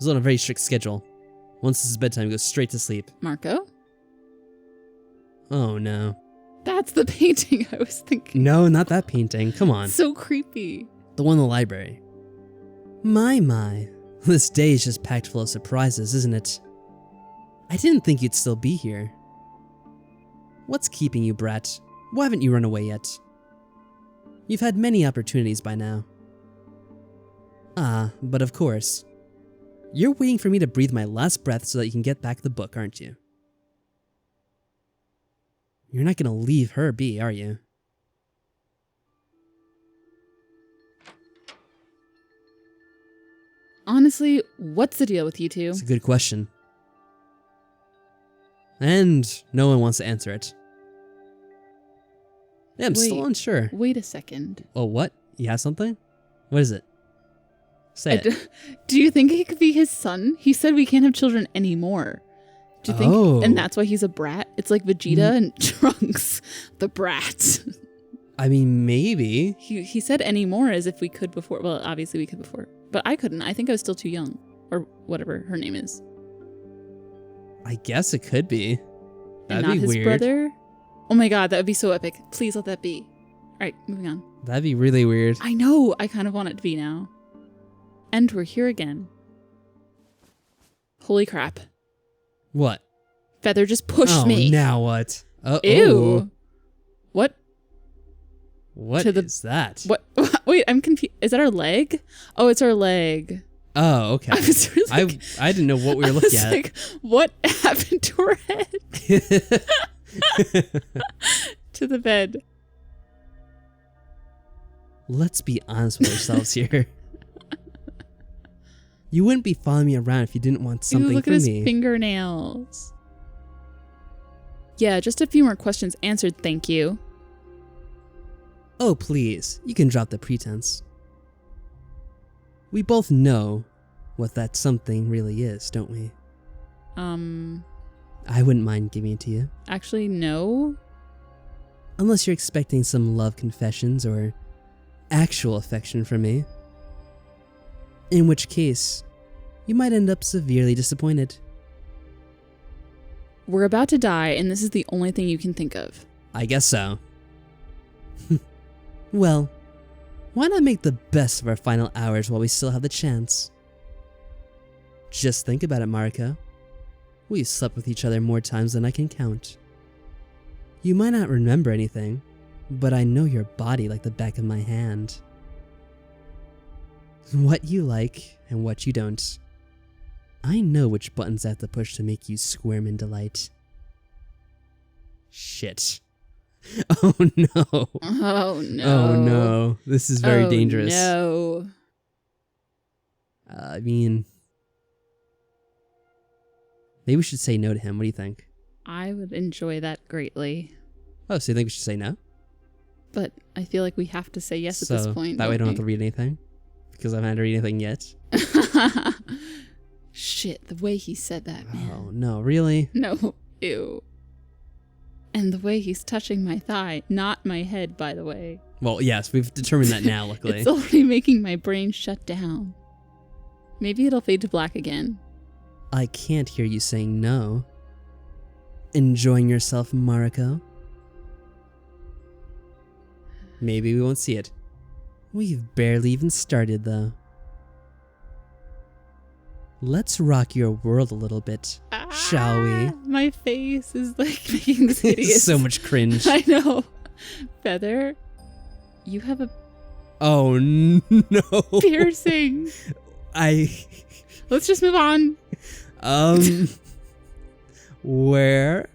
He's on a very strict schedule. Once it's bedtime, he goes straight to sleep. Marco? Oh, no. That's the painting I was thinking. No, not that painting. Come on. So creepy. The one in the library. My. This day is just packed full of surprises, isn't it? I didn't think you'd still be here. What's keeping you, brat? Why haven't you run away yet? You've had many opportunities by now. Ah, but of course. You're waiting for me to breathe my last breath so that you can get back the book, aren't you? You're not gonna leave her be, are you? Honestly, what's the deal with you two? It's a good question. And no one wants to answer it. Yeah, I'm still unsure. Wait a second. Oh, what? You have something? What is it? Say it. Do you think he could be his son? He said we can't have children anymore. Do you think? Oh. And that's why he's a brat? It's like Vegeta and Trunks, the brat. I mean, maybe. He said anymore as if we could before. Well, obviously we could before. But I couldn't. I think I was still too young. Or whatever her name is. I guess it could be. That'd and not be his weird. brother? Oh my god, that would be so epic. Please let that be. Alright, moving on. That'd be really weird. I know. I kind of want it to be now. And we're here again. Holy crap. What? Feather just pushed me. Oh, now what? Ew. What? What is that? What? Wait, I'm confused. Is that our leg? Oh, it's our leg. Oh, okay. I was really I didn't know what we were looking at. Like, what happened to her head? To the bed. Let's be honest with ourselves here. You wouldn't be following me around if you didn't want something Look from at his me. fingernails. Yeah, just a few more questions answered, thank you. Oh, please. You can drop the pretense. We both know what that something really is, don't we? I wouldn't mind giving it to you. Actually, no. Unless you're expecting some love confessions or actual affection from me. In which case, you might end up severely disappointed. We're about to die, and this is the only thing you can think of. I guess so. Well, why not make the best of our final hours while we still have the chance? Just think about it, Mariko. We've slept with each other more times than I can count. You might not remember anything, but I know your body like the back of my hand. What you like and what you don't. I know which buttons I have to push to make you squirm in delight. Shit. Oh no. Oh no. Oh no. This is very dangerous. No. I mean, maybe we should say no to him. What do you think? I would enjoy that greatly. Oh, so you think we should say no? But I feel like we have to say yes at this point. That way I don't have to read anything? Because I haven't had to read anything yet? Shit, the way he said that, man. Oh, no, really? No, ew. And the way he's touching my thigh, not my head, by the way. Well, yes, we've determined that now, luckily. It's already making my brain shut down. Maybe it'll fade to black again. I can't hear you saying no. Enjoying yourself, Mariko? Maybe we won't see it. We've barely even started, though. Let's rock your world a little bit, shall we? My face is like making this hideous. So much cringe. I know. Feather, you have a Oh no. piercing. Let's just move on. Where?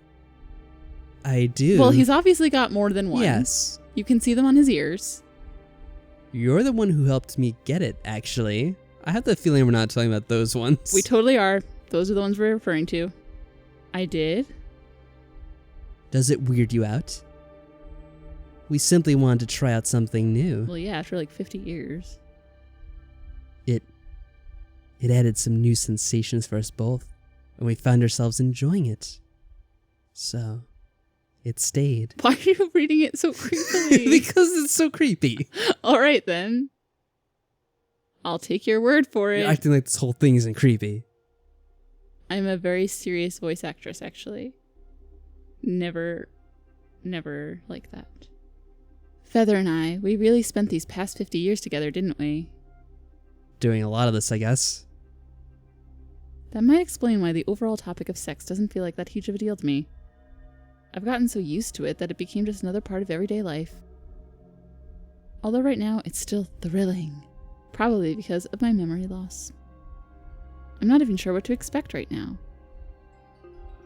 I do. Well, he's obviously got more than one. Yes. You can see them on his ears. You're the one who helped me get it, actually. I have the feeling we're not talking about those ones. We totally are. Those are the ones we're referring to. I did. Does it weird you out? We simply wanted to try out something new. Well, yeah, after like 50 years. It added some new sensations for us both, and we found ourselves enjoying it. So, it stayed. Why are you reading it so creepily? Because it's so creepy. All right, then. I'll take your word for it. You're acting like this whole thing isn't creepy. I'm a very serious voice actress, actually. Never like that. Feather and I, we really spent these past 50 years together, didn't we? Doing a lot of this, I guess. That might explain why the overall topic of sex doesn't feel like that huge of a deal to me. I've gotten so used to it that it became just another part of everyday life. Although right now, it's still thrilling. Probably because of my memory loss. I'm not even sure what to expect right now.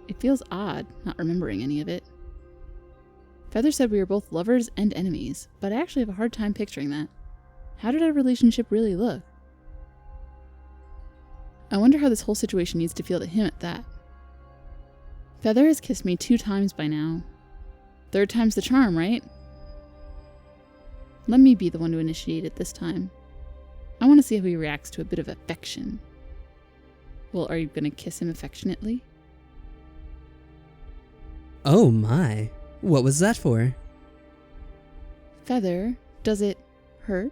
It feels odd not remembering any of it. Feather said we were both lovers and enemies, but I actually have a hard time picturing that. How did our relationship really look? I wonder how this whole situation needs to feel to him at that. Feather has kissed me 2 times by now. 3rd time's the charm, right? Let me be the one to initiate it this time. I want to see how he reacts to a bit of affection. Well, are you going to kiss him affectionately? Oh my. What was that for? Feather, does it hurt?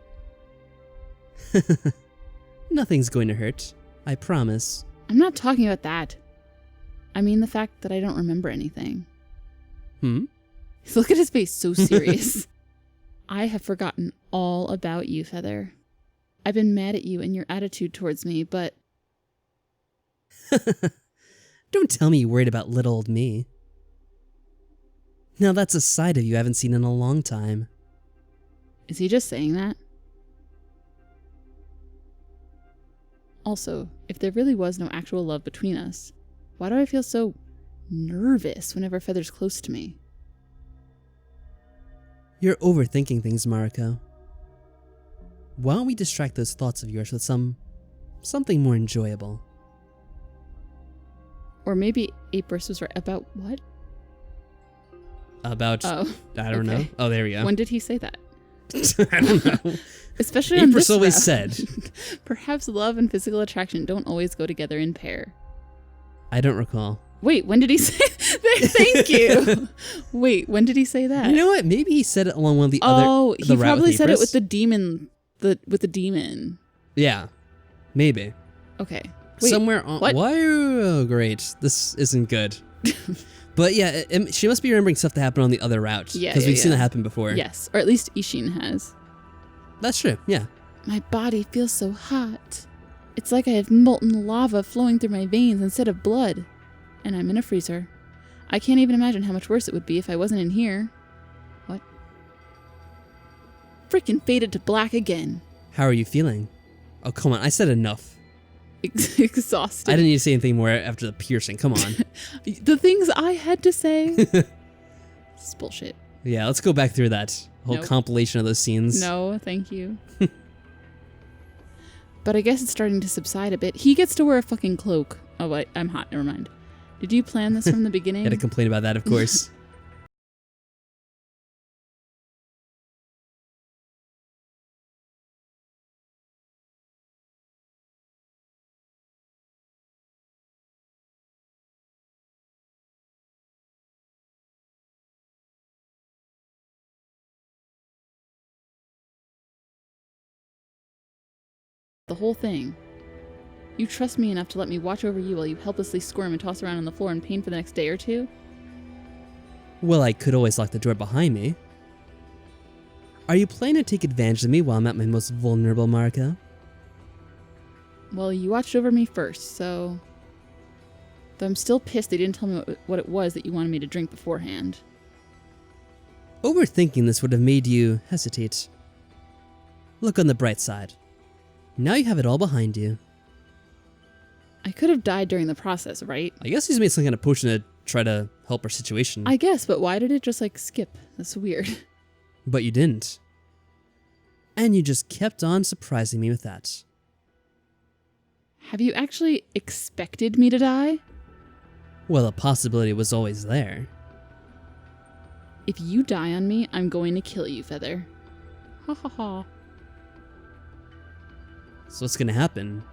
Nothing's going to hurt. I promise. I'm not talking about that. I mean the fact that I don't remember anything. Look at his face, so serious. I have forgotten all about you, Feather. I've been mad at you and your attitude towards me, but... Don't tell me you're worried about little old me. Now that's a side of you I haven't seen in a long time. Is he just saying that? Also, if there really was no actual love between us, why do I feel so nervous whenever Feather's close to me? You're overthinking things, Mariko. Why don't we distract those thoughts of yours with something more enjoyable? Or maybe April was right about what? About, I don't know. Oh, there we go. When did he say that? I don't know. Especially on this always route. said. Perhaps love and physical attraction don't always go together in pair. I don't recall. Wait, when did he say Thank you. Wait, when did he say that? You know what? Maybe he said it along one of the other. Oh, he probably said it with the the demon. With the demon. Yeah, maybe. Okay. Wait, somewhere on. What? Why? Oh, great. This isn't good. But yeah, she must be remembering stuff that happened on the other route. Yeah, because we've seen it happen before. Yes, or at least Ishin has. That's true. Yeah. My body feels so hot. It's like I have molten lava flowing through my veins instead of blood. And I'm in a freezer. I can't even imagine how much worse it would be if I wasn't in here. What? Freaking faded to black again. How are you feeling? Oh, come on. I said enough. Exhausted. I didn't need to say anything more after the piercing. Come on. The things I had to say. It's bullshit. Yeah, let's go back through that whole compilation of those scenes. No, thank you. But I guess it's starting to subside a bit. He gets to wear a fucking cloak. Oh, wait, I'm hot. Never mind. Did you plan this from the beginning? Had to complain about that, of course. The whole thing. You trust me enough to let me watch over you while you helplessly squirm and toss around on the floor in pain for the next day or two? Well, I could always lock the door behind me. Are you planning to take advantage of me while I'm at my most vulnerable, Mariko? Well, you watched over me first, so... Though I'm still pissed they didn't tell me what it was that you wanted me to drink beforehand. Overthinking this would have made you hesitate. Look on the bright side. Now you have it all behind you. I could have died during the process, right? I guess he's made some kind of potion to try to help our situation. I guess, but why did it just, skip? That's weird. But you didn't. And you just kept on surprising me with that. Have you actually expected me to die? Well, the possibility was always there. If you die on me, I'm going to kill you, Feather. Ha ha ha. So what's gonna happen?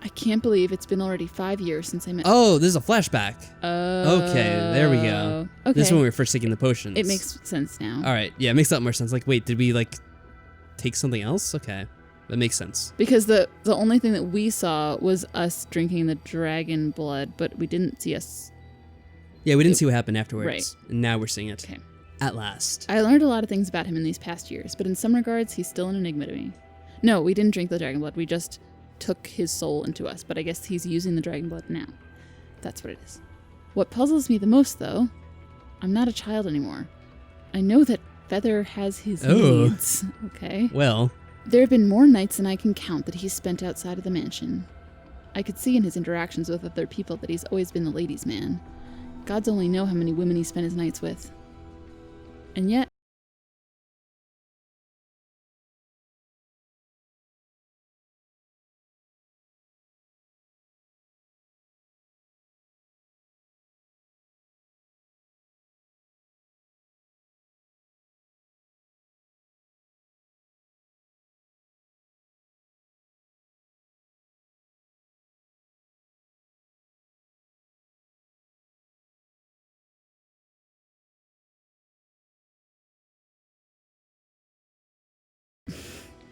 I can't believe it's been already 5 years since I met... Oh, this is a flashback. Okay, there we go. Okay. This is when we were first taking the potions. It makes sense now. Alright, yeah, it makes a lot more sense. Wait, did we, take something else? Okay. that makes sense. Because the only thing that we saw was us drinking the dragon blood, but we didn't see us. Yeah, we didn't see what happened afterwards. Right. And now we're seeing it. Okay. At last. I learned a lot of things about him in these past years, but in some regards, he's still an enigma to me. No, we didn't drink the dragon blood. We just took his soul into us, but I guess he's using the dragon blood now. That's what it is. What puzzles me the most, though, I'm not a child anymore. I know that Feathor has his needs, okay? Well. There have been more nights than I can count that he's spent outside of the mansion. I could see in his interactions with other people that he's always been the ladies' man. Gods only know how many women he spent his nights with. And yet...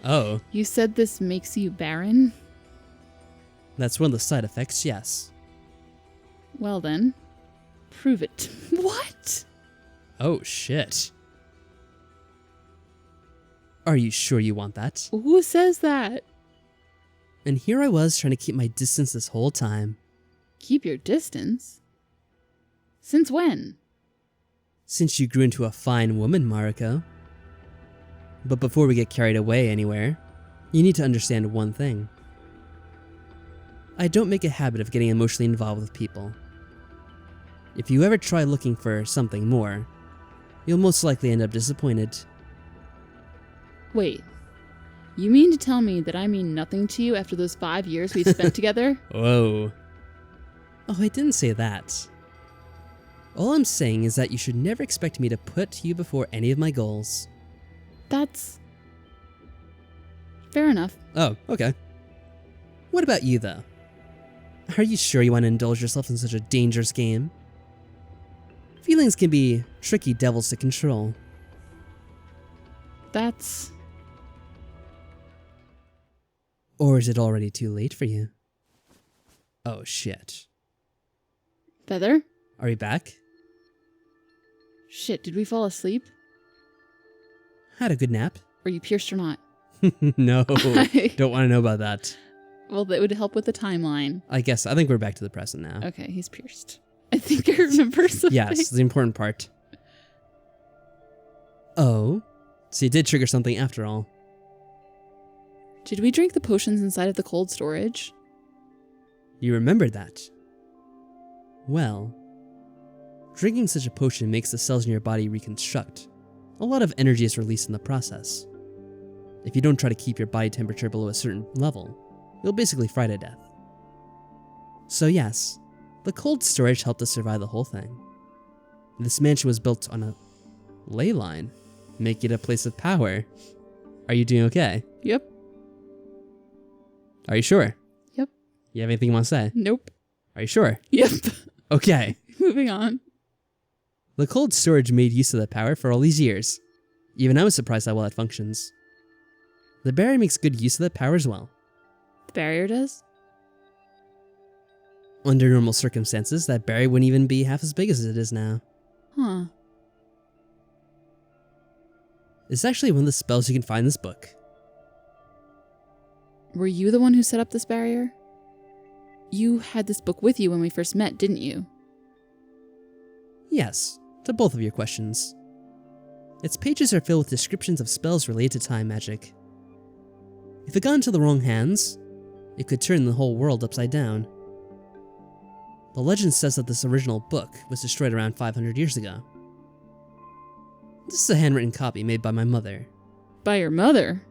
Oh. You said this makes you barren? That's one of the side effects, yes. Well then, prove it. What? Oh, shit. Are you sure you want that? Who says that? And here I was trying to keep my distance this whole time. Keep your distance? Since when? Since you grew into a fine woman, Mariko. But before we get carried away anywhere, you need to understand one thing. I don't make a habit of getting emotionally involved with people. If you ever try looking for something more, you'll most likely end up disappointed. Wait, you mean to tell me that I mean nothing to you after those 5 years we spent together? Whoa. Oh, I didn't say that. All I'm saying is that you should never expect me to put you before any of my goals. That's... fair enough. Oh, okay. What about you, though? Are you sure you want to indulge yourself in such a dangerous game? Feelings can be tricky devils to control. That's... Or is it already too late for you? Oh, shit. Feathor? Are we back? Shit, did we fall asleep? Had a good nap? Were you pierced or not? No, don't want to know about that. Well, that would help with the timeline. I think we're back to the present now. Okay, he's pierced. I think I remember something. Yes, the important part. Oh, so you did trigger something after all. Did we drink the potions inside of the cold storage? You remembered that? Well, drinking such a potion makes the cells in your body reconstruct. A lot of energy is released in the process. If you don't try to keep your body temperature below a certain level, you'll basically fry to death. So yes, the cold storage helped us survive the whole thing. This mansion was built on a ley line, making it a place of power. Are you doing okay? Yep. Are you sure? Yep. You have anything you want to say? Nope. Are you sure? Yep. Okay. Moving on. The cold storage made use of the power for all these years. Even I was surprised how well it functions. The barrier makes good use of the power as well. The barrier does? Under normal circumstances, that barrier wouldn't even be half as big as it is now. Huh. It's actually one of the spells you can find in this book. Were you the one who set up this barrier? You had this book with you when we first met, didn't you? Yes, to both of your questions. Its pages are filled with descriptions of spells related to time magic. If it got into the wrong hands, it could turn the whole world upside down. The legend says that this original book was destroyed around 500 years ago. This is a handwritten copy made by my mother. By your mother?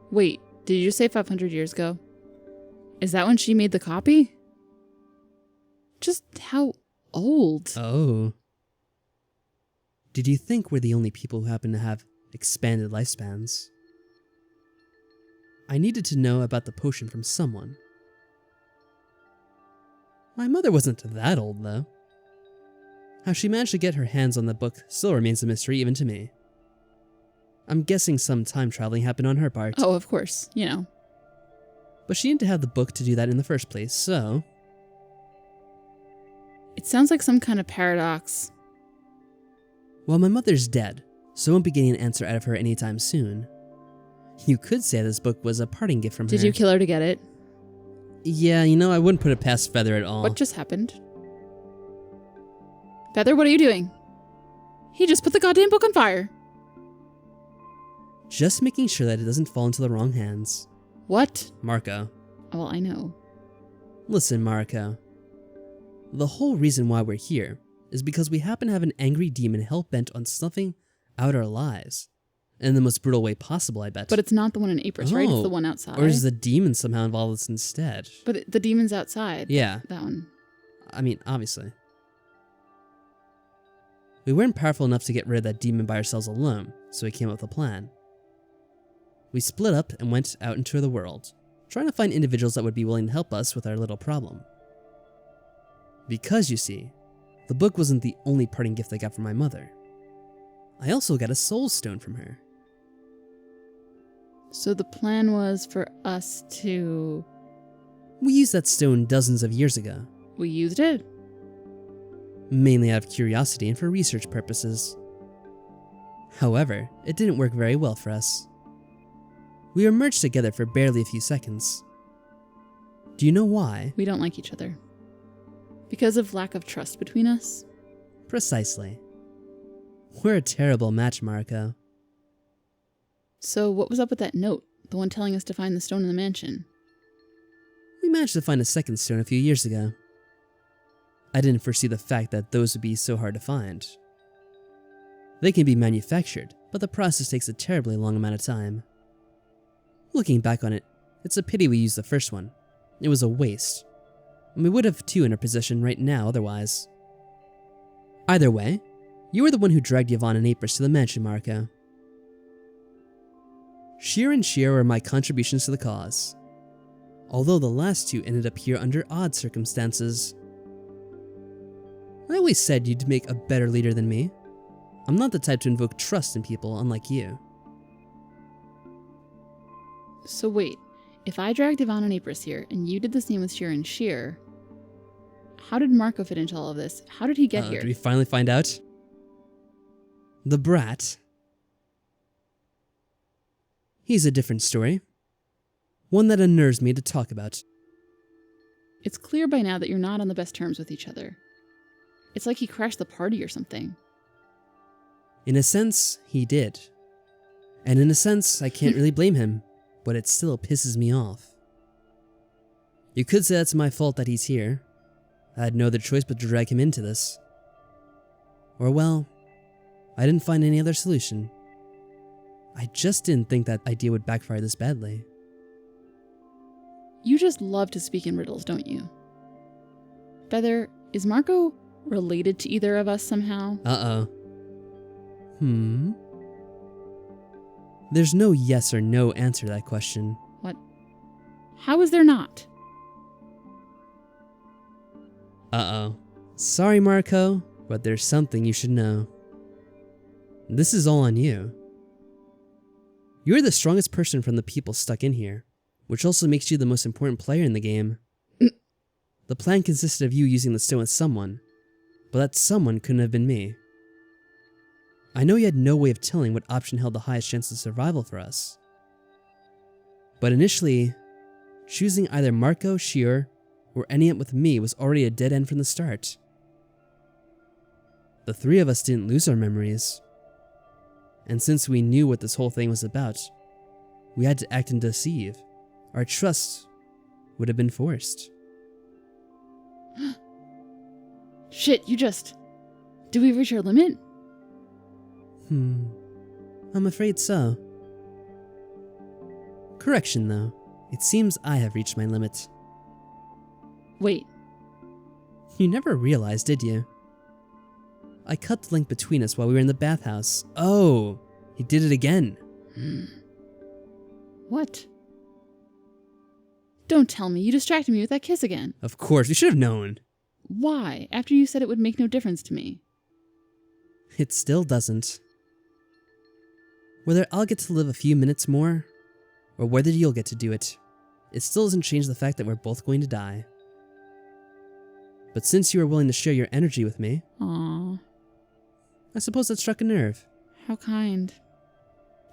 Wait, did you say 500 years ago? Is that when she made the copy? Just how old? Oh. Did you think we're the only people who happen to have expanded lifespans? I needed to know about the potion from someone. My mother wasn't that old, though. How she managed to get her hands on the book still remains a mystery even to me. I'm guessing some time traveling happened on her part. Oh, of course, you know. But she didn't have the book to do that in the first place, so... It sounds like some kind of paradox. Well, my mother's dead, so I won't be getting an answer out of her anytime soon. You could say this book was a parting gift from her. Did you kill her to get it? Yeah, you know, I wouldn't put it past Feathor at all. What just happened? Feathor, what are you doing? He just put the goddamn book on fire. Just making sure that it doesn't fall into the wrong hands. What? Marco. Well, I know. Listen, Marco. The whole reason why we're here is because we happen to have an angry demon hell-bent on snuffing out our lives. In the most brutal way possible, I bet. But it's not the one in Apris, right? It's the one outside. Or is the demon somehow involved in this instead? But the demon's outside. Yeah. That one. I mean, obviously. We weren't powerful enough to get rid of that demon by ourselves alone, so we came up with a plan. We split up and went out into the world, trying to find individuals that would be willing to help us with our little problem. Because, you see, the book wasn't the only parting gift I got from my mother. I also got a soul stone from her. So the plan was for us to... We used that stone dozens of years ago. We used it? Mainly out of curiosity and for research purposes. However, it didn't work very well for us. We were merged together for barely a few seconds. Do you know why? We don't like each other. Because of lack of trust between us? Precisely. We're a terrible match, Marco. So what was up with that note? The one telling us to find the stone in the mansion? We managed to find a second stone a few years ago. I didn't foresee the fact that those would be so hard to find. They can be manufactured, but the process takes a terribly long amount of time. Looking back on it, it's a pity we used the first one. It was a waste. And we would have two in our possession right now otherwise. Either way, you were the one who dragged Yvonne and Apris to the mansion, Marco. Sheer and Sheer were my contributions to the cause. Although the last two ended up here under odd circumstances. I always said you'd make a better leader than me. I'm not the type to invoke trust in people, unlike you. So wait, if I dragged Yvonne and Apris here, and you did the same with Sheer and Sheer, how did Marco fit into all of this? How did he get here? Did we finally find out? The brat. He's a different story. One that unnerves me to talk about. It's clear by now that you're not on the best terms with each other. It's like he crashed the party or something. In a sense, he did. And in a sense, I can't really blame him, but it still pisses me off. You could say that's my fault that he's here. I had no other choice but to drag him into this. Or well, I didn't find any other solution. I just didn't think that idea would backfire this badly. You just love to speak in riddles, don't you? Feather, is Marco related to either of us somehow? Uh-oh. There's no yes or no answer to that question. What? How is there not? Uh-oh. Sorry, Marco, but there's something you should know. This is all on you. You're the strongest person from the people stuck in here, which also makes you the most important player in the game. The plan consisted of you using the stone with someone, but that someone couldn't have been me. I know you had no way of telling what option held the highest chance of survival for us. But initially, choosing either Marco, Sheer, or ending up with me was already a dead end from the start. The three of us didn't lose our memories. And since we knew what this whole thing was about, we had to act and deceive. Our trust would have been forced. Shit, did we reach our limit? I'm afraid so. Correction though, it seems I have reached my limit. Wait. You never realized, did you? I cut the link between us while we were in the bathhouse. Oh, he did it again. What? Don't tell me you distracted me with that kiss again. Of course, we should have known. Why? After you said it would make no difference to me. It still doesn't. Whether I'll get to live a few minutes more, or whether you'll get to do it, it still doesn't change the fact that we're both going to die. But since you are willing to share your energy with me, Aww. I suppose that struck a nerve. How kind.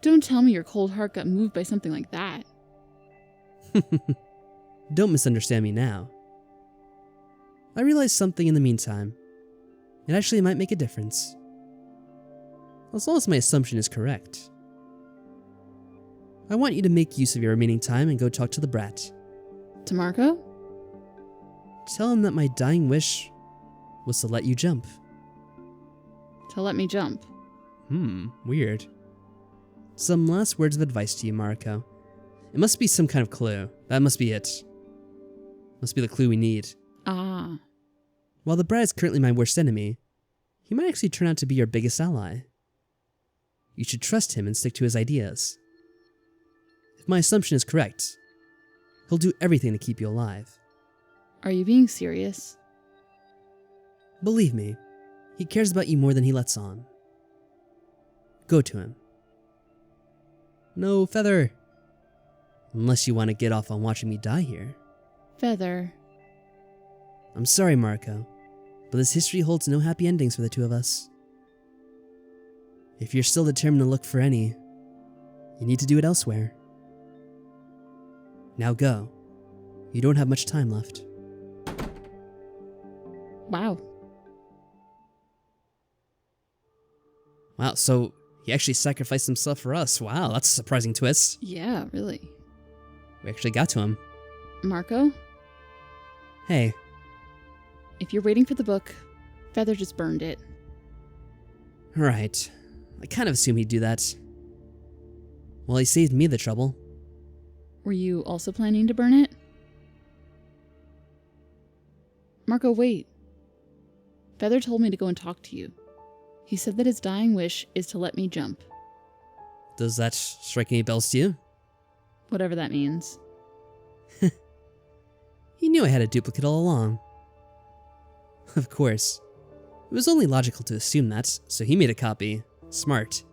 Don't tell me your cold heart got moved by something like that. Don't misunderstand me now. I realized something in the meantime. It actually might make a difference. As long as my assumption is correct. I want you to make use of your remaining time and go talk to the brat. To Marco? Tell him that my dying wish was to let you jump. To let me jump. Weird. Some last words of advice to you, Marco. It must be some kind of clue. That must be it. Must be the clue we need. Ah. While the brat is currently my worst enemy, he might actually turn out to be your biggest ally. You should trust him and stick to his ideas. If my assumption is correct, he'll do everything to keep you alive. Are you being serious? Believe me, he cares about you more than he lets on. Go to him. No, Feathor. Unless you want to get off on watching me die here. Feathor. I'm sorry, Marco, but this history holds no happy endings for the two of us. If you're still determined to look for any, you need to do it elsewhere. Now go. You don't have much time left. Wow. Wow, so he actually sacrificed himself for us. Wow, that's a surprising twist. Yeah, really. We actually got to him. Marco? Hey. If you're waiting for the book, Feathor just burned it. Right. I kind of assumed he'd do that. Well, he saved me the trouble. Were you also planning to burn it? Marco, wait. Feathor told me to go and talk to you. He said that his dying wish is to let me jump. Does that strike any bells to you? Whatever that means. He knew I had a duplicate all along. Of course. It was only logical to assume that, so he made a copy. Smart.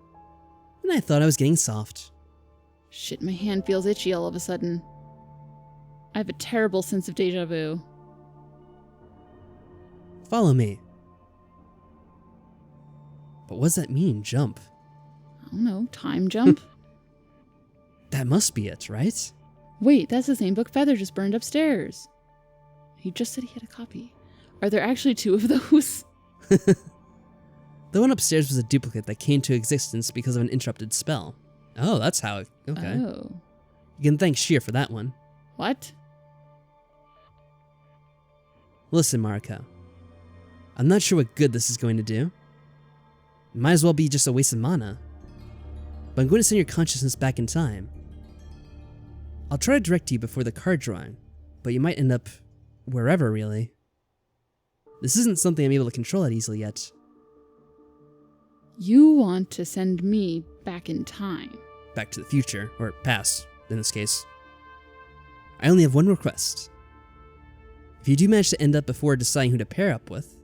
And I thought I was getting soft. Shit, my hand feels itchy all of a sudden. I have a terrible sense of deja vu. Follow me. But what does that mean, jump? I don't know, time jump? That must be it, right? Wait, that's the same book Feathor just burned upstairs. He just said he had a copy. Are there actually two of those? The one upstairs was a duplicate that came to existence because of an interrupted spell. Oh, that's how it... Okay. Oh. You can thank Sheer for that one. What? Listen, Marco. I'm not sure what good this is going to do. It might as well be just a waste of mana. But I'm going to send your consciousness back in time. I'll try to direct you before the card drawing, but you might end up wherever, really. This isn't something I'm able to control that easily yet. You want to send me back in time? Back to the future, or past, in this case. I only have one request. If you do manage to end up before deciding who to pair up with,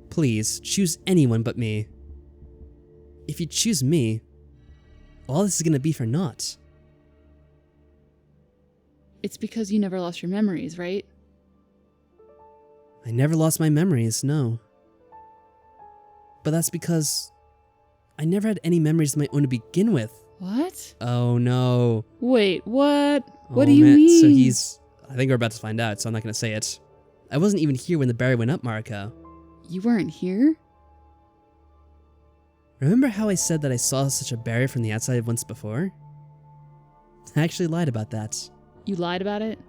please choose anyone but me. If you choose me, all this is going to be for naught. It's because you never lost your memories, right? I never lost my memories, no. But that's because I never had any memories of my own to begin with. What? Oh no. Wait, what? What Oh, do you man. mean? So I think we're about to find out, so I'm not going to say it. I wasn't even here when the barrier went up, Mariko. You weren't here? Remember how I said that I saw such a barrier from the outside once before? I actually lied about that. You lied about it?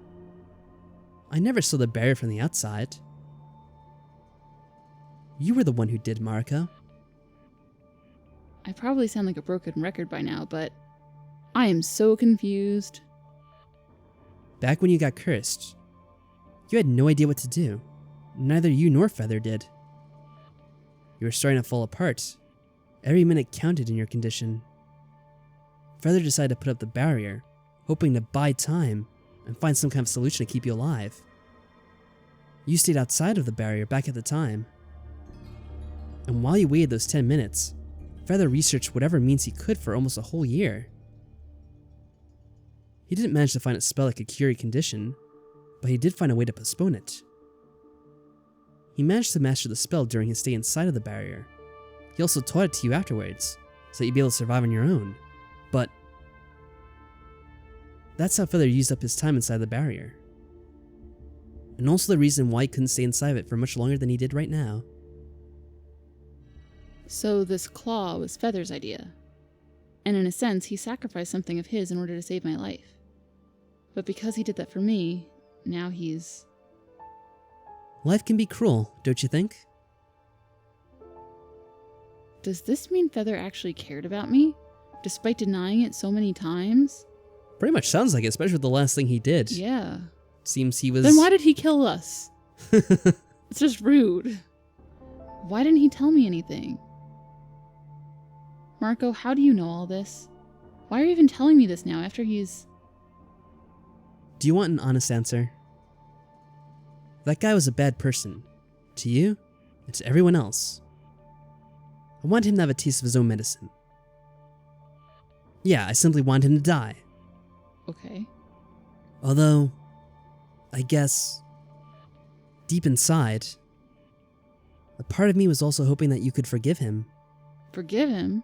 I never saw the barrier from the outside. You were the one who did, Mariko. I probably sound like a broken record by now, but I am so confused. Back when you got cursed, you had no idea what to do. Neither you nor Feathor did. You were starting to fall apart. Every minute counted in your condition. Feathor decided to put up the barrier, hoping to buy time and find some kind of solution to keep you alive. You stayed outside of the barrier back at the time. And while you waited those 10 minutes, Feather researched whatever means he could for almost a whole year. He didn't manage to find a spell that could cure your condition, but he did find a way to postpone it. He managed to master the spell during his stay inside of the barrier. He also taught it to you afterwards, so that you'd be able to survive on your own. But that's how Feather used up his time inside the barrier. And also the reason why he couldn't stay inside of it for much longer than he did right now. So this claw was Feather's idea. And in a sense, he sacrificed something of his in order to save my life. But because he did that for me, now he's... Life can be cruel, don't you think? Does this mean Feather actually cared about me? Despite denying it so many times? Pretty much sounds like it, especially with the last thing he did. Yeah. Seems he was... Then why did he kill us? It's just rude. Why didn't he tell me anything? Marco, how do you know all this? Why are you even telling me this now after he's... Do you want an honest answer? That guy was a bad person. To you, and to everyone else. I wanted him to have a taste of his own medicine. Yeah, I simply wanted him to die. Okay. Although, I guess, deep inside, a part of me was also hoping that you could forgive him. Forgive him?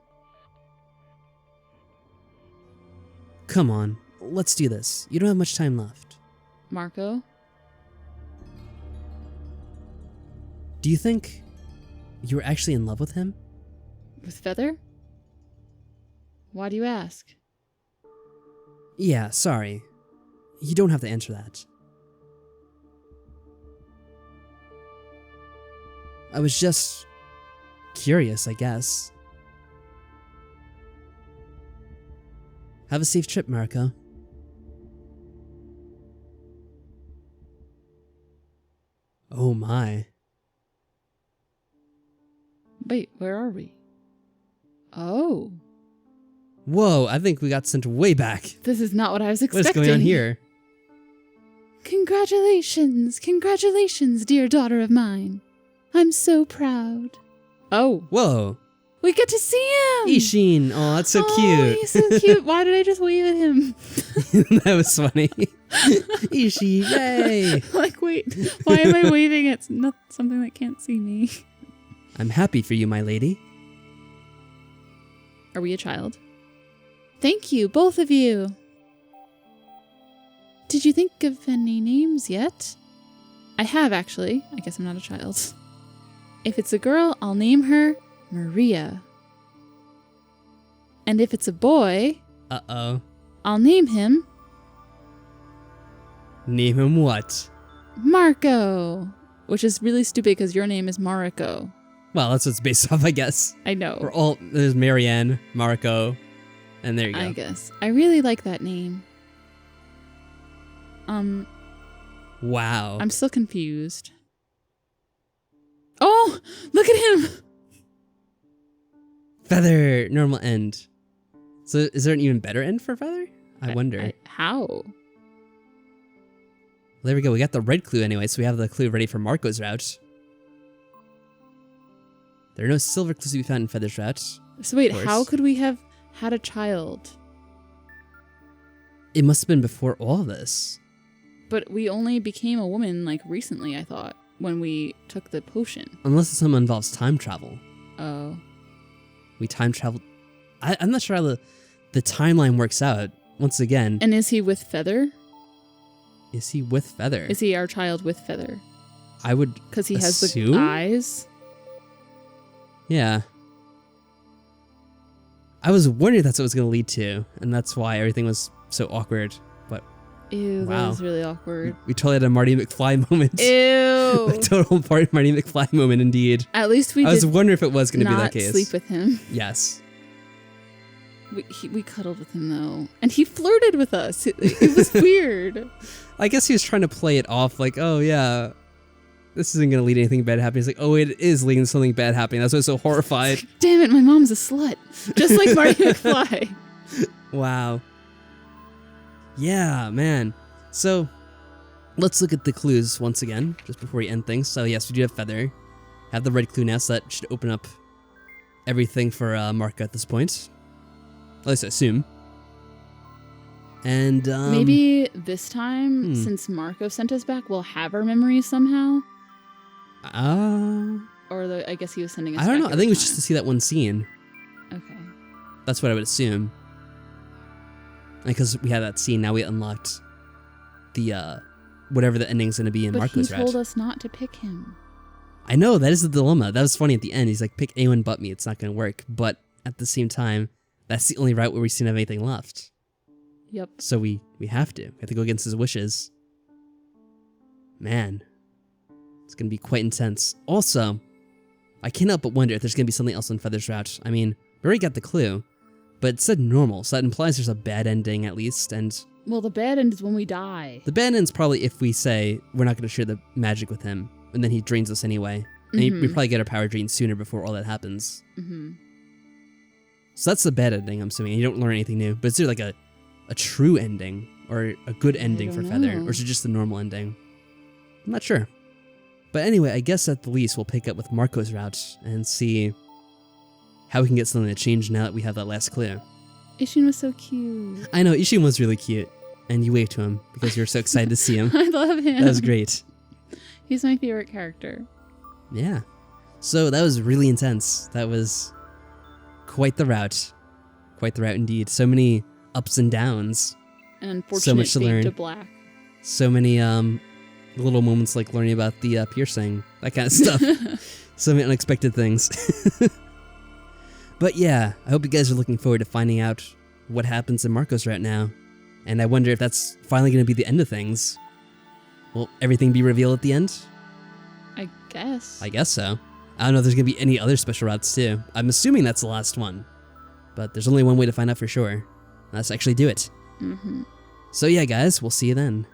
Come on, let's do this. You don't have much time left. Marco? Do you think you were actually in love with him? With Feather? Why do you ask? Yeah, sorry. You don't have to answer that. I was just curious, I guess. Have a safe trip, Marco. Oh my. Wait, where are we? Oh. Whoa, I think we got sent way back. This is not what I was expecting. What's going on here? Congratulations, congratulations, dear daughter of mine. I'm so proud. Oh. Whoa. We get to see him! Ishin, oh, that's so cute. He's so cute. Why did I just wave at him? That was funny. Ishi, yay! Like, wait, why am I waving at not something that can't see me? I'm happy for you, my lady. Are we a child? Thank you, both of you. Did you think of any names yet? I have, actually. I guess I'm not a child. If it's a girl, I'll name her Maria. And if it's a boy... Uh-oh. I'll name him... Name him what? Marco! Which is really stupid because your name is Mariko. Well, that's what it's based off, I guess. I know. We're all... There's Marianne, Marco, and there you go. I guess. I really like that name. Wow. I'm still confused. Oh! Look at him! Feather, normal end. So is there an even better end for Feather? I wonder. How? There we go. We got the red clue anyway, so we have the clue ready for Marco's route. There are no silver clues to be found in Feather's route. So wait, how could we have had a child? It must have been before all this. But we only became a woman, like, recently, I thought, when we took the potion. Unless it somehow involves time travel. Oh. We time traveled. I'm not sure how the timeline works out. Once again. And is he with Feather? Is he with Feather? Is he our child with Feather? I would Because he has assume? the eyes? Yeah. I was wondering if that's what it was going to lead to, and that's why everything was so awkward. But Ew, wow. that was really awkward. We totally had a Marty McFly moment. Ew. A total Marty McFly moment, indeed. At least I was wondering if it was going to be that case. Not sleep with him. Yes. We cuddled with him, though. And he flirted with us. It was weird. I guess he was trying to play it off like, oh, yeah, this isn't going to lead to anything bad happening. He's like, oh, it is leading to something bad happening. That's why I was so horrified. Damn it, my mom's a slut. Just like Marty McFly. Wow. Yeah, man. So, let's look at the clues once again, just before we end things. So, yes, we do have Feather. Have the red clue now, so that should open up everything for Marco at this point. At least I assume. And maybe this time, since Marco sent us back, we'll have our memories somehow. Or I guess he was sending us. I don't back know. I think it was time. just to see that one scene. Okay. That's what I would assume. Because we had that scene, now we unlocked the whatever the ending's gonna be in Marco's route. But he told us not to pick him. I know, that is the dilemma. That was funny at the end. He's like, pick anyone but me. It's not gonna work. But at the same time, that's the only route where we seem to have anything left. Yep. So we have to. We have to go against his wishes. Man. It's gonna be quite intense. Also, I can't help but wonder if there's gonna be something else on Feather's route. I mean, we already got the clue, but it said normal, so that implies there's a bad ending at least, and... Well, the bad end is when we die. The bad end's probably if we say we're not gonna share the magic with him, and then he drains us anyway. And we probably get our power drained sooner before all that happens. So that's the bad ending, I'm assuming. You don't learn anything new. But is there like a true ending, or a good ending for Feather, or is it just the normal ending? I'm not sure. But anyway, I guess at the least we'll pick up with Marco's route and see how we can get something to change now that we have that last clue. Ishin was so cute. I know, Ishin was really cute. And you waved to him because you were so excited to see him. I love him. That was great. He's my favorite character. Yeah. So that was really intense. That was quite the route. Quite the route indeed. So many ups and downs. And unfortunate so much to learn. to black. So many little moments like learning about the piercing. That kind of stuff. So many unexpected things. But yeah, I hope you guys are looking forward to finding out what happens in Marco's route now. And I wonder if that's finally going to be the end of things. Will everything be revealed at the end? I guess. I guess so. I don't know if there's going to be any other special routes too. I'm assuming that's the last one. But there's only one way to find out for sure. Let's actually do it. So yeah, guys, we'll see you then.